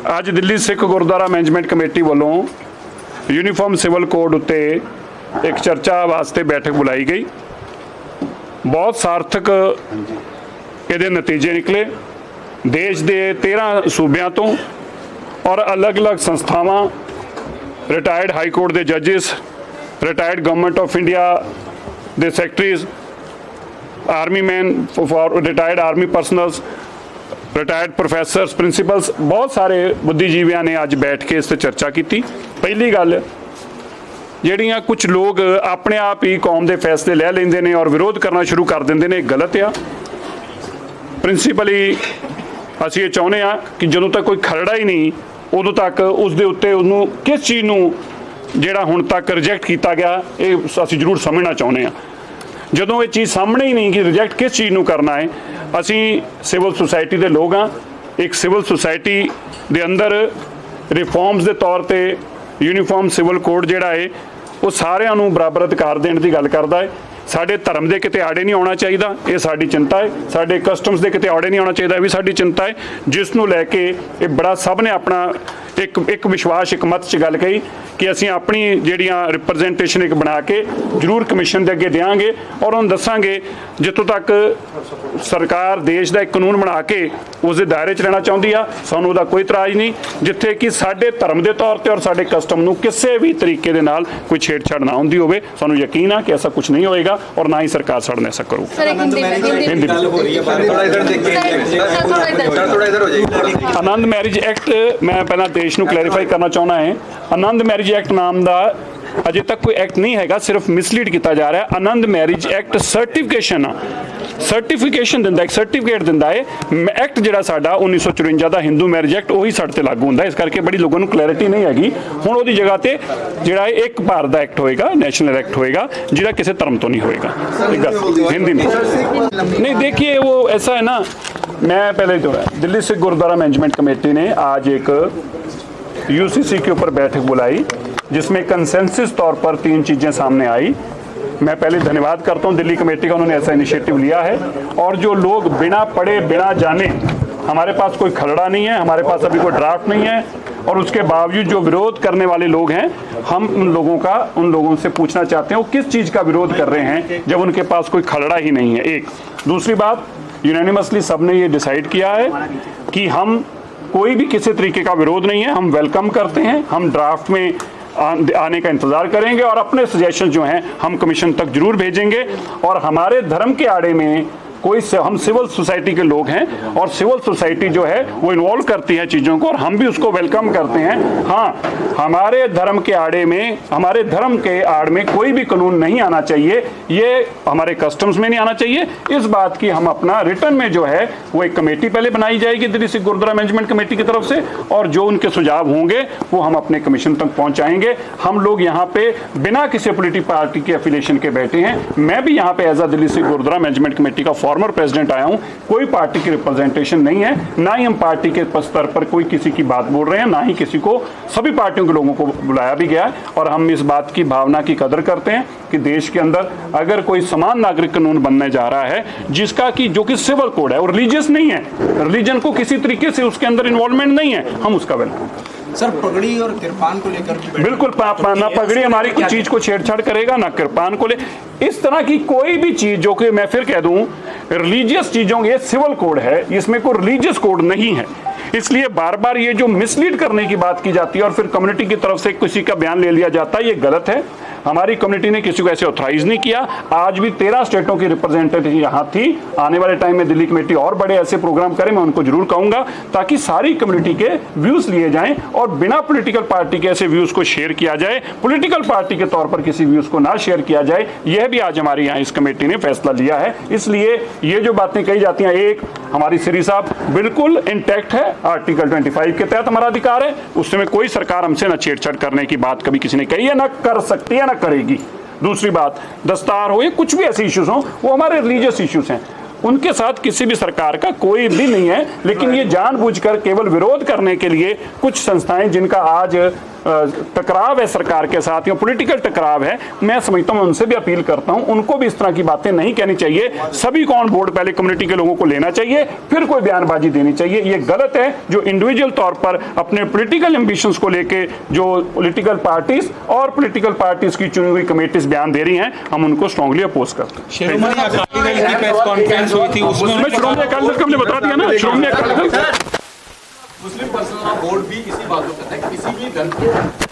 ਅੱਜ Delhi Sikh Gurdwara management committee ਵੱਲੋਂ uniform civil code उत्ते एक चर्चा वास्ते बैठक बुलाई गई। बहुत सार्थक ये नतीजे निकले। देश के 13 सूबों तो और अलग अलग संस्थावां, रिटायर्ड हाई कोर्ट के जजिस, रिटायर्ड गवर्नमेंट ऑफ इंडिया के secretaries, army man for retired army personnels, retired professors, principals, बहुत सारे बुद्धिजीवियों ने अज बैठ के इस चर्चा की। पहली गल ਜਿਹੜੀਆਂ कुछ लोग अपने आप ही कौम के फैसले लै लेंदे ने और विरोध करना शुरू कर देंदे ने, गलत आ। प्रिंसीपली असीं ये चाहुंदे आ कि जदों तक कोई खरड़ा ही नहीं उदों तक उसदे उत्ते उहनूं किस चीज़ नूं जिहड़ा हुण तक रिजैक्ट किया गया ये असीं जरूर समझना चाहुंदे आ। जदों ये चीज़ सामने ही नहीं कि रिजैक्ट किस चीज़ नूं करना है, असीं सिविल सुसाइटी के लोग हाँ। एक सिविल सुसाइटी के अंदर रिफॉर्म्स के तौर पर यूनीफॉर्म सिविल कोड जिहड़ा है वो सारिਆਂ ਨੂੰ बराबर अधिकार देने की गल करता है। साडे धर्म के किते आड़े नहीं आना चाहिए, ये साडी चिंता है। साडे कस्टम्स के किते आड़े नहीं आना चाहिए, भी साडी चिंता है। जिसनूं लैके ये बड़ा सब ने अपना एक विश्वास, एक मत च गल कही कि असीं अपनी जिहड़ियां रिप्रजेंटेशन एक बना के जरूर कमिशन दे अगे देंगे और उन्हें दसांगे जितों तक सरकार देश का एक कानून बना के उस दायरे च रहना चाहती है, सानूं उहदा कोई इतराज़ नहीं, जिथे कि साडे धर्म के तौर पर और साडे कस्टम नूं किसी भी तरीके दे नाल कोई छेड़छाड़ ना होंदी होवे। सानूं यकीन है कि ऐसा कुछ नहीं होएगा और ना ही सरकार साडे नाल ऐसा करूगी। आनंद मैरिज एक्ट मैं पहला देश नूं क्लैरीफाई करना चाहना है। आनंद मैरिज एक्ट नाम का अजे तक कोई एक्ट नहीं हैगा, सिर्फ मिसलीड किया जा रहा है। आनंद मैरिज एक्ट सर्टिफिकेशन सर्टिफिकेशन दिंदा, एक सर्टिफिकेट दिंदा है। एक्ट जिहड़ा साडा 1954 का हिंदू मैरिज एक्ट वही साडे ते लागू हुंदा, इस करके बड़ी लोगों को क्लैरिटी नहीं हैगी। हुण उहदी जगह ते जिहड़ा एक भारत का एक्ट होएगा, नेशनल एक्ट होएगा, जिहड़ा किसी धर्म तो नहीं होएगा। हिंदी नहीं, देखिए वो ऐसा है ना, मैं पहले तो दिल्ली सिख गुरुद्वारा मैनेजमेंट कमेटी ने आज एक यूसीसी के ऊपर बैठक बुलाई जिसमें कंसेंसस तौर पर 3 चीज़ें सामने आई। मैं पहले धन्यवाद करता हूं दिल्ली कमेटी का, उन्होंने ऐसा इनिशिएटिव लिया है। और जो लोग बिना पढ़े बिना जाने, हमारे पास कोई खलड़ा नहीं है, हमारे पास अभी कोई ड्राफ्ट नहीं है, और उसके बावजूद जो विरोध करने वाले लोग हैं, हम उन लोगों से पूछना चाहते हैं वो किस चीज़ का विरोध कर रहे हैं जब उनके पास कोई खलड़ा ही नहीं है। एक दूसरी बात, यूनानिमसली सबने ये डिसाइड किया है कि हम कोई भी किसी तरीके का विरोध नहीं है, हम वेलकम करते हैं, हम ड्राफ्ट में आने का इंतज़ार करेंगे और अपने सजेशन जो हैं हम कमीशन तक जरूर भेजेंगे। और हमारे धर्म के आड़े में हम सिविल सोसाइटी के लोग हैं और सिविल सोसाइटी जो है वो इन्वॉल्व करती है चीज़ों को और हम भी उसको वेलकम करते हैं। हाँ, हमारे धर्म के आड़े में, हमारे धर्म के आड़ में कोई भी कानून नहीं आना चाहिए, ये हमारे कस्टम्स में नहीं आना चाहिए। इस बात की हम अपना रिटर्न में जो है वो एक कमेटी पहले बनाई जाएगी दिल्ली सिख गुरुद्वारा मैनेजमेंट कमेटी की तरफ से, और जो उनके सुझाव होंगे वो हम अपने कमीशन तक पहुँचाएंगे। हम लोग यहाँ पे बिना किसी पोलिटिकल पार्टी के एफिलिएशन के बैठे हैं। मैं भी यहाँ पे as a Delhi Sikh gurdwara management committee का फॉर्मर प्रेसिडेंट आया हूं। कोई पार्टी की रिप्रेजेंटेशन नहीं है, ना ही हम पार्टी के स्तर पर कोई किसी की बात बोल रहे हैं, ना ही किसी को, सभी पार्टियों के लोगों को बुलाया भी गया है। और हम इस बात की भावना की कदर करते हैं कि देश के अंदर अगर कोई समान नागरिक कानून बनने जा रहा है जिसका कि जो कि सिविल कोड है और रिलीजियस नहीं है, रिलीजन को किसी तरीके से उसके अंदर इन्वॉल्वमेंट नहीं है, हम उसका वेलकम करते हैं। सर, पगड़ी और किरपान को लेकर बिल्कुल ना पगड़ी हमारी कुछ चीज को छेड़छाड़ करेगा, ना किरपान को ले, इस तरह की कोई भी चीज जो कि मैं फिर कह दूं रिलीजियस चीजों, ये सिविल कोड है, इसमें कोई रिलीजियस कोड नहीं है। इसलिए बार बार ये जो मिसलीड करने की बात की जाती है और फिर कम्युनिटी की तरफ से किसी का बयान ले लिया जाता है, ये गलत है। हमारी कम्युनिटी ने किसी को ऐसे ऑथराइज नहीं किया। आज भी 13 स्टेटों की रिप्रेजेंटेटिव यहाँ थी। आने वाले टाइम में दिल्ली कमेटी और बड़े ऐसे प्रोग्राम करे, मैं उनको जरूर कहूँगा ताकि सारी कम्युनिटी के व्यूज़ लिए जाएं और बिना पॉलिटिकल पार्टी के ऐसे व्यूज़ को शेयर किया जाए, पॉलिटिकल पार्टी के तौर पर किसी व्यूज़ को ना शेयर किया जाए। यह भी आज हमारे यहाँ इस कमेटी ने फैसला लिया है। इसलिए ये जो बातें कही जाती हैं, एक हमारी श्री साहब बिल्कुल इंटैक्ट है, आर्टिकल 25 के तहत हमारा अधिकार है, उसमें कोई सरकार हमसे न छेड़छाड़ करने की बात कभी किसी ने कही है, ना कर सकती है, ना करेगी। दूसरी बात, दस्तार हो या कुछ भी ऐसे इश्यूज हों, वो हमारे रिलीजियस इश्यूज हैं, उनके साथ किसी भी सरकार का कोई भी नहीं है, लेकिन ये जानबूझकर केवल विरोध करने के लिए कुछ संस्थाएं जिनका आज टकराव है सरकार के साथ या पॉलिटिकल टकराव है, मैं समझता हूं उनसे भी अपील करता हूं, उनको भी इस तरह की बातें नहीं कहनी चाहिए। सभी को ऑन बोर्ड पहले कम्युनिटी के लोगों को लेना चाहिए, फिर कोई बयानबाजी देनी चाहिए। ये गलत है जो इंडिविजुअल तौर पर अपने पॉलिटिकल एम्बिशंस को लेके जो पॉलिटिकल पार्टीज और पॉलिटिकल पार्टीज की चुनी हुई कमेटीज बयान दे रही हैं, हम उनको स्ट्रांगली अपोज करते हैं। शिरोमणि अकाली दल की प्रेस कॉन्फ्रेंस हुई थी, उसमें श्रोमणी अकाली दल को हमने बता दिया ना, श्रोमणी अकाली दल मुस्लिम पर्सनल लॉ बोर्ड भी इसी बात को कहता है कि किसी भी धर्म को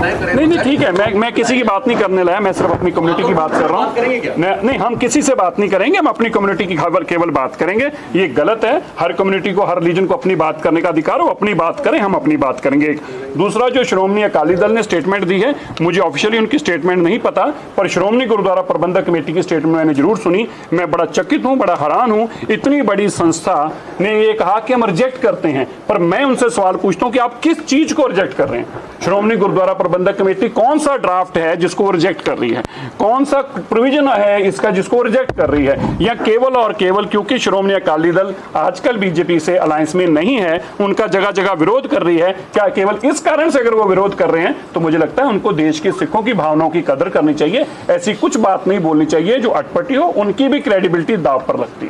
तय करें। नहीं ठीक है, मैं किसी की बात नहीं करने लाया, मैं सिर्फ अपनी कम्युनिटी की बात कर रहा हूँ। नहीं, हम किसी से बात नहीं करेंगे, हम अपनी कम्युनिटी की खबर केवल बात करेंगे। ये गलत है, हर कम्युनिटी को, हर रिलीजन को अपनी बात करने का अधिकार हो, अपनी बात करें, हम अपनी बात करेंगे। दूसरा, जो श्रोमणी अकाली दल ने स्टेटमेंट दी है, मुझे ऑफिशियली उनकी स्टेटमेंट नहीं पता, पर श्रोमणी गुरुद्वारा प्रबंधक कमेटी की स्टेटमेंट मैंने जरूर सुनी। मैं बड़ा चकित हूँ, बड़ा हैरान हूँ, इतनी बड़ी संस्था ने ये कहा कि हम रिजेक्ट करते हैं, पर मैं उनसे सवाल पूछता हूँ कि आप किस चीज को रिजेक्ट कर रहे हैं? श्रोमणी गुरुद्वारा प्रबंधक कमेटी कौन सा ड्राफ्ट है जिसको वो रिजेक्ट कर रही है? कौन सा प्रोविजन है इसका जिसको रिजेक्ट कर रही है? या केवल और केवल क्योंकि श्रोमणी अकाली दल आजकल बीजेपी से अलायंस में नहीं है, उनका जगह जगह विरोध कर रही है, क्या केवल इस कारण से अगर वो विरोध कर रहे हैं तो मुझे लगता है उनको देश के सिखों की भावनाओं की कदर करनी चाहिए। ऐसी कुछ बात नहीं बोलनी चाहिए जो अटपटी हो, उनकी भी क्रेडिबिलिटी दांव पर लगती है।